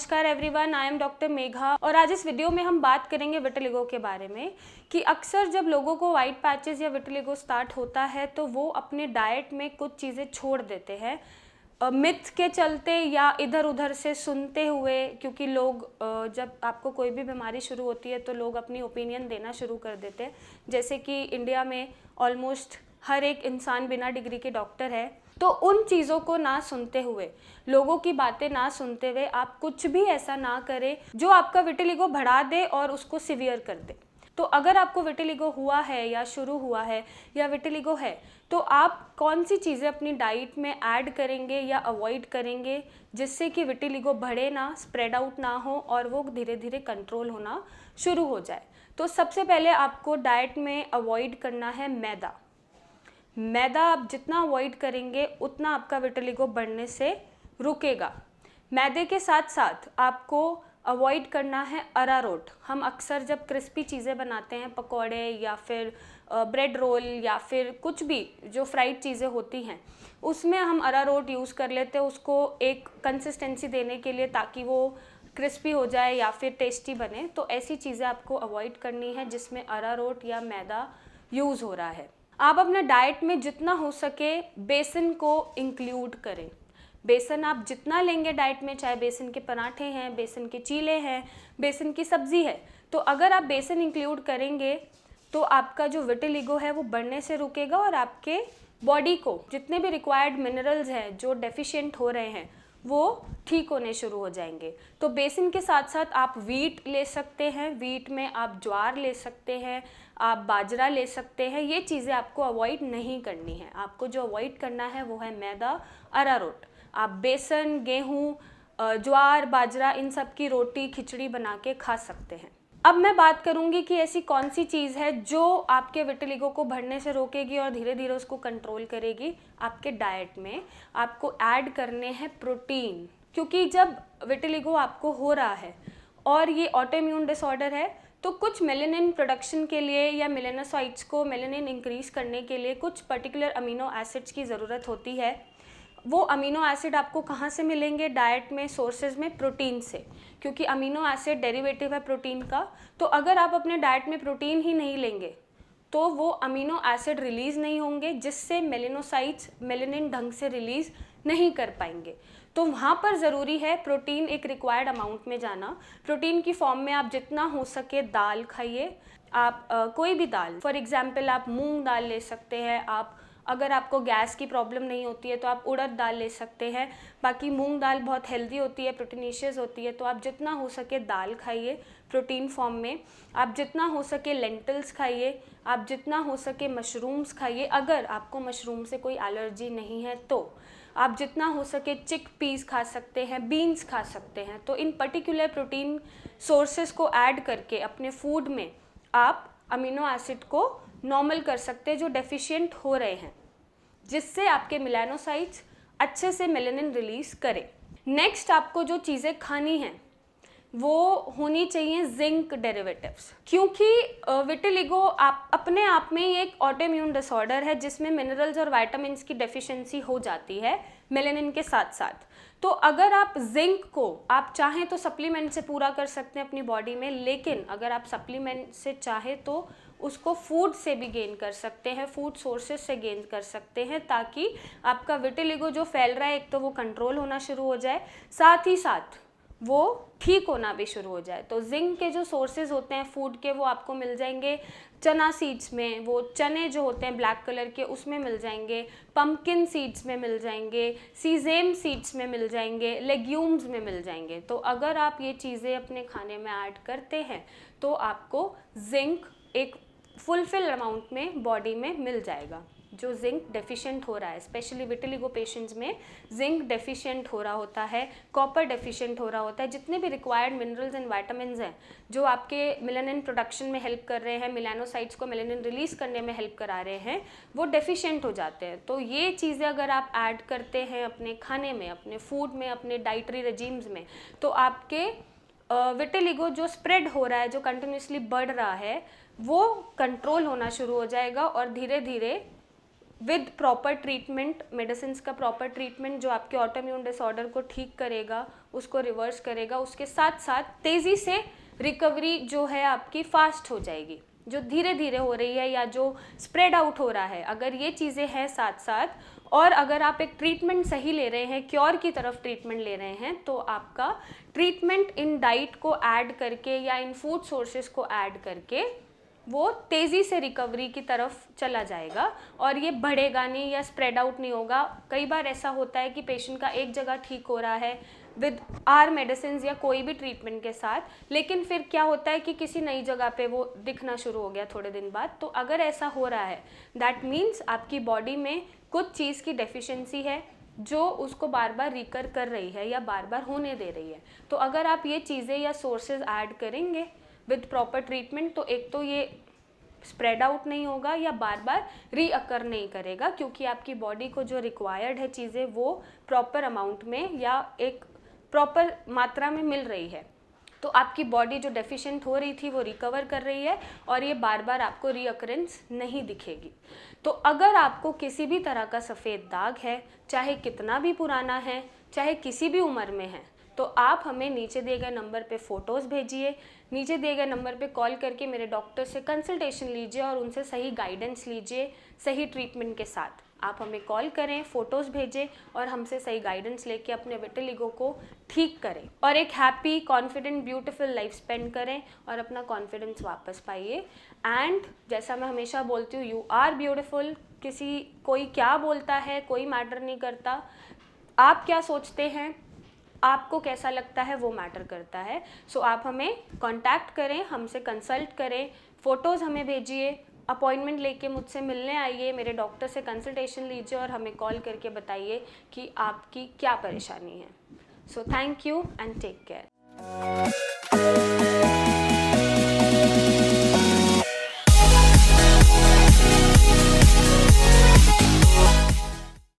नमस्कार everyone, I am doctor Megha और आज इस वीडियो में हम बात करेंगे विटिलिगो के बारे में कि अक्सर जब लोगों को वाइट पैचेस या विटिलिगो स्टार्ट होता है तो वो अपने डाइट में कुछ चीज़ें छोड़ देते हैं मिथ के चलते या इधर उधर से सुनते हुए, क्योंकि लोग जब आपको कोई भी बीमारी शुरू होती है तो लोग अपनी ओपिनियन देना शुरू कर देते हैं। जैसे कि इंडिया में ऑलमोस्ट हर एक इंसान बिना डिग्री के डॉक्टर है, तो उन चीज़ों को ना सुनते हुए, लोगों की बातें ना सुनते हुए आप कुछ भी ऐसा ना करें जो आपका विटिलिगो बढ़ा दे और उसको सीवियर कर दे। तो अगर आपको विटिलिगो हुआ है या शुरू हुआ है या विटिलिगो है तो आप कौन सी चीज़ें अपनी डाइट में ऐड करेंगे या अवॉइड करेंगे जिससे कि विटिलिगो बढ़े ना, स्प्रेड आउट ना हो और वो धीरे धीरे कंट्रोल होना शुरू हो जाए। तो सबसे पहले आपको डाइट में अवॉइड करना है मैदा। मैदा आप जितना अवॉइड करेंगे उतना आपका विटिलिगो बढ़ने से रुकेगा। मैदे के साथ साथ आपको अवॉइड करना है अरारोट। हम अक्सर जब क्रिस्पी चीज़ें बनाते हैं, पकौड़े या फिर ब्रेड रोल या फिर कुछ भी जो फ्राइड चीज़ें होती हैं, उसमें हम अरारोट यूज़ कर लेते हैं उसको एक कंसिस्टेंसी देने के लिए, ताकि वो क्रिस्पी हो जाए या फिर टेस्टी बने। तो ऐसी चीज़ें आपको अवॉइड करनी है जिसमें अरारोट या मैदा यूज़ हो रहा है। आप अपने डाइट में जितना हो सके बेसन को इंक्लूड करें। बेसन आप जितना लेंगे डाइट में, चाहे बेसन के पराठे हैं, बेसन के चीले हैं, बेसन की सब्जी है, तो अगर आप बेसन इंक्लूड करेंगे तो आपका जो विटिलिगो है वो बढ़ने से रुकेगा और आपके बॉडी को जितने भी रिक्वायर्ड मिनरल्स हैं जो डेफिशिएंट हो रहे हैं वो ठीक होने शुरू हो जाएंगे। तो बेसन के साथ साथ आप वीट ले सकते हैं, वीट में आप ज्वार ले सकते हैं, आप बाजरा ले सकते हैं। ये चीज़ें आपको अवॉइड नहीं करनी है। आपको जो अवॉइड करना है वो है मैदा, अरारोट। आप बेसन, गेहूँ, ज्वार, बाजरा इन सब की रोटी, खिचड़ी बना के खा सकते हैं। अब मैं बात करूंगी कि ऐसी कौन सी चीज़ है जो आपके विटिलिगो को बढ़ने से रोकेगी और धीरे धीरे उसको कंट्रोल करेगी। आपके डाइट में आपको ऐड करने हैं प्रोटीन, क्योंकि जब विटिलिगो आपको हो रहा है और ये ऑटोइम्यून डिसऑर्डर है तो कुछ मेलेनिन प्रोडक्शन के लिए या मेलेनोसाइट्स को मेलेनिन इंक्रीज करने के लिए कुछ पर्टिकुलर अमीनो एसिड्स की ज़रूरत होती है। वो अमीनो एसिड आपको कहाँ से मिलेंगे? डाइट में सोर्सेज में प्रोटीन से, क्योंकि अमीनो एसिड डेरिवेटिव है प्रोटीन का। तो अगर आप अपने डाइट में प्रोटीन ही नहीं लेंगे तो वो अमीनो एसिड रिलीज़ नहीं होंगे, जिससे मेलेनोसाइट्स मेलेनिन ढंग से रिलीज़ नहीं कर पाएंगे। तो वहाँ पर ज़रूरी है प्रोटीन एक रिक्वायर्ड अमाउंट में जाना। प्रोटीन की फॉर्म में आप जितना हो सके दाल खाइए। आप कोई भी दाल, फॉर एग्जांपल आप मूंग दाल ले सकते हैं। आप अगर आपको गैस की प्रॉब्लम नहीं होती है तो आप उड़द दाल ले सकते हैं। बाकी मूंग दाल बहुत हेल्दी होती है, प्रोटीनिशियस होती है। तो आप जितना हो सके दाल खाइए प्रोटीन फॉर्म में। आप जितना हो सके लेंटिल्स खाइए, आप जितना हो सके मशरूम्स खाइए। अगर आपको मशरूम से कोई एलर्जी नहीं है तो आप जितना हो सके चिक पीस खा सकते हैं, बीन्स खा सकते हैं। तो इन पर्टिकुलर प्रोटीन सोर्सेज को ऐड करके अपने फूड में आप अमीनो एसिड को नॉर्मल कर सकते हैं जो डेफिशिएंट हो रहे हैं, जिससे आपके मेलानोसाइट्स अच्छे से मेलेनिन रिलीज करें। नेक्स्ट आपको जो चीज़ें खानी हैं वो होनी चाहिए जिंक डेरिवेटिव्स, क्योंकि विटिलिगो आप अपने आप में ये एक ऑटोइम्यून डिसऑर्डर है जिसमें मिनरल्स और विटामिन्स की डेफिशिएंसी हो जाती है मेलेनिन के साथ साथ। तो अगर आप जिंक को आप चाहें तो सप्लीमेंट से पूरा कर सकते हैं अपनी बॉडी में, लेकिन अगर आप सप्लीमेंट से चाहें तो उसको फूड से भी गेन कर सकते हैं, फूड सोर्सेज से गेन कर सकते हैं, ताकि आपका विटिलिगो जो फैल रहा है एक तो वो कंट्रोल होना शुरू हो जाए, साथ ही साथ वो ठीक होना भी शुरू हो जाए। तो जिंक के जो सोर्सेज होते हैं फूड के वो आपको मिल जाएंगे चना सीड्स में, वो चने जो होते हैं ब्लैक कलर के उसमें मिल जाएंगे, पम्पकिन सीड्स में मिल जाएंगे, सीजेम सीड्स में मिल जाएंगे, लेग्यूम्स में मिल जाएंगे। तो अगर आप ये चीज़ें अपने खाने में ऐड करते हैं तो आपको जिंक एक फुलफिल अमाउंट में बॉडी में मिल जाएगा। जो जिंक डेफिशिएंट हो रहा है, स्पेशली विटिलिगो पेशेंट्स में जिंक डेफिशिएंट हो रहा होता है, कॉपर डेफिशिएंट हो रहा होता है, जितने भी रिक्वायर्ड मिनरल्स एंड विटामिन्स हैं जो आपके मेलानिन प्रोडक्शन में हेल्प कर रहे हैं, मेलानोसाइट्स को मेलानिन रिलीज करने में हेल्प करा रहे हैं, वो डेफिशिएंट हो जाते हैं। तो ये चीज़ें अगर आप ऐड करते हैं अपने खाने में, अपने फूड में, अपने डाइटरी रेजिम्स में, तो आपके विटिलिगो जो स्प्रेड हो रहा है, जो कंटिन्यूसली बढ़ रहा है, वो कंट्रोल होना शुरू हो जाएगा और धीरे धीरे विद प्रॉपर ट्रीटमेंट, मेडिसिन का प्रॉपर ट्रीटमेंट जो आपके ऑटोइम्यून डिसऑर्डर को ठीक करेगा, उसको रिवर्स करेगा, उसके साथ साथ तेज़ी से रिकवरी जो है आपकी फास्ट हो जाएगी, जो धीरे धीरे हो रही है या जो स्प्रेड आउट हो रहा है। अगर ये चीज़ें हैं साथ साथ, और अगर आप एक ट्रीटमेंट सही ले रहे हैं, क्योर की तरफ ट्रीटमेंट ले रहे हैं, तो आपका ट्रीटमेंट इन डाइट को ऐड करके या इन फूड सोर्सेज को ऐड करके वो तेज़ी से रिकवरी की तरफ चला जाएगा और ये बढ़ेगा नहीं या स्प्रेड आउट नहीं होगा। कई बार ऐसा होता है कि पेशेंट का एक जगह ठीक हो रहा है विद आर मेडिसिन या कोई भी ट्रीटमेंट के साथ, लेकिन फिर क्या होता है कि किसी नई जगह पे वो दिखना शुरू हो गया थोड़े दिन बाद। तो अगर ऐसा हो रहा है, दैट मीन्स आपकी बॉडी में कुछ चीज़ की डेफिशिएंसी है जो उसको बार बार रिकर कर रही है या बार बार होने दे रही है। तो अगर आप ये चीज़ें या सोर्सेज ऐड करेंगे विद प्रॉपर ट्रीटमेंट, तो एक तो ये स्प्रेड आउट नहीं होगा या बार बार रीअकर नहीं करेगा, क्योंकि आपकी बॉडी को जो रिक्वायर्ड है चीज़ें वो प्रॉपर अमाउंट में या एक प्रॉपर मात्रा में मिल रही है। तो आपकी बॉडी जो डेफिशिएंट हो रही थी वो रिकवर कर रही है और ये बार बार आपको रीअकरेंस नहीं दिखेगी। तो अगर आपको किसी भी तरह का सफ़ेद दाग है, चाहे कितना भी पुराना है, चाहे किसी भी उम्र में है, तो आप हमें नीचे दिए गए नंबर पे फ़ोटोज़ भेजिए, नीचे दिए गए नंबर पे कॉल करके मेरे डॉक्टर से कंसल्टेशन लीजिए और उनसे सही गाइडेंस लीजिए सही ट्रीटमेंट के साथ। आप हमें कॉल करें, फ़ोटोज़ भेजें और हमसे सही गाइडेंस लेके अपने विटिलिगो को ठीक करें और एक happy, confident, beautiful life spend करें और अपना कॉन्फिडेंस वापस पाइए। एंड जैसा मैं हमेशा बोलती हूँ, यू आर ब्यूटीफुल। कोई क्या बोलता है कोई मैटर नहीं करता, आप क्या सोचते हैं, आपको कैसा लगता है, वो मैटर करता है। सो आप हमें कांटेक्ट करें, हमसे कंसल्ट करें, फ़ोटोज़ हमें भेजिए, अपॉइंटमेंट लेके मुझसे मिलने आइए, मेरे डॉक्टर से कंसल्टेशन लीजिए और हमें कॉल करके बताइए कि आपकी क्या परेशानी है। So thank you and take care.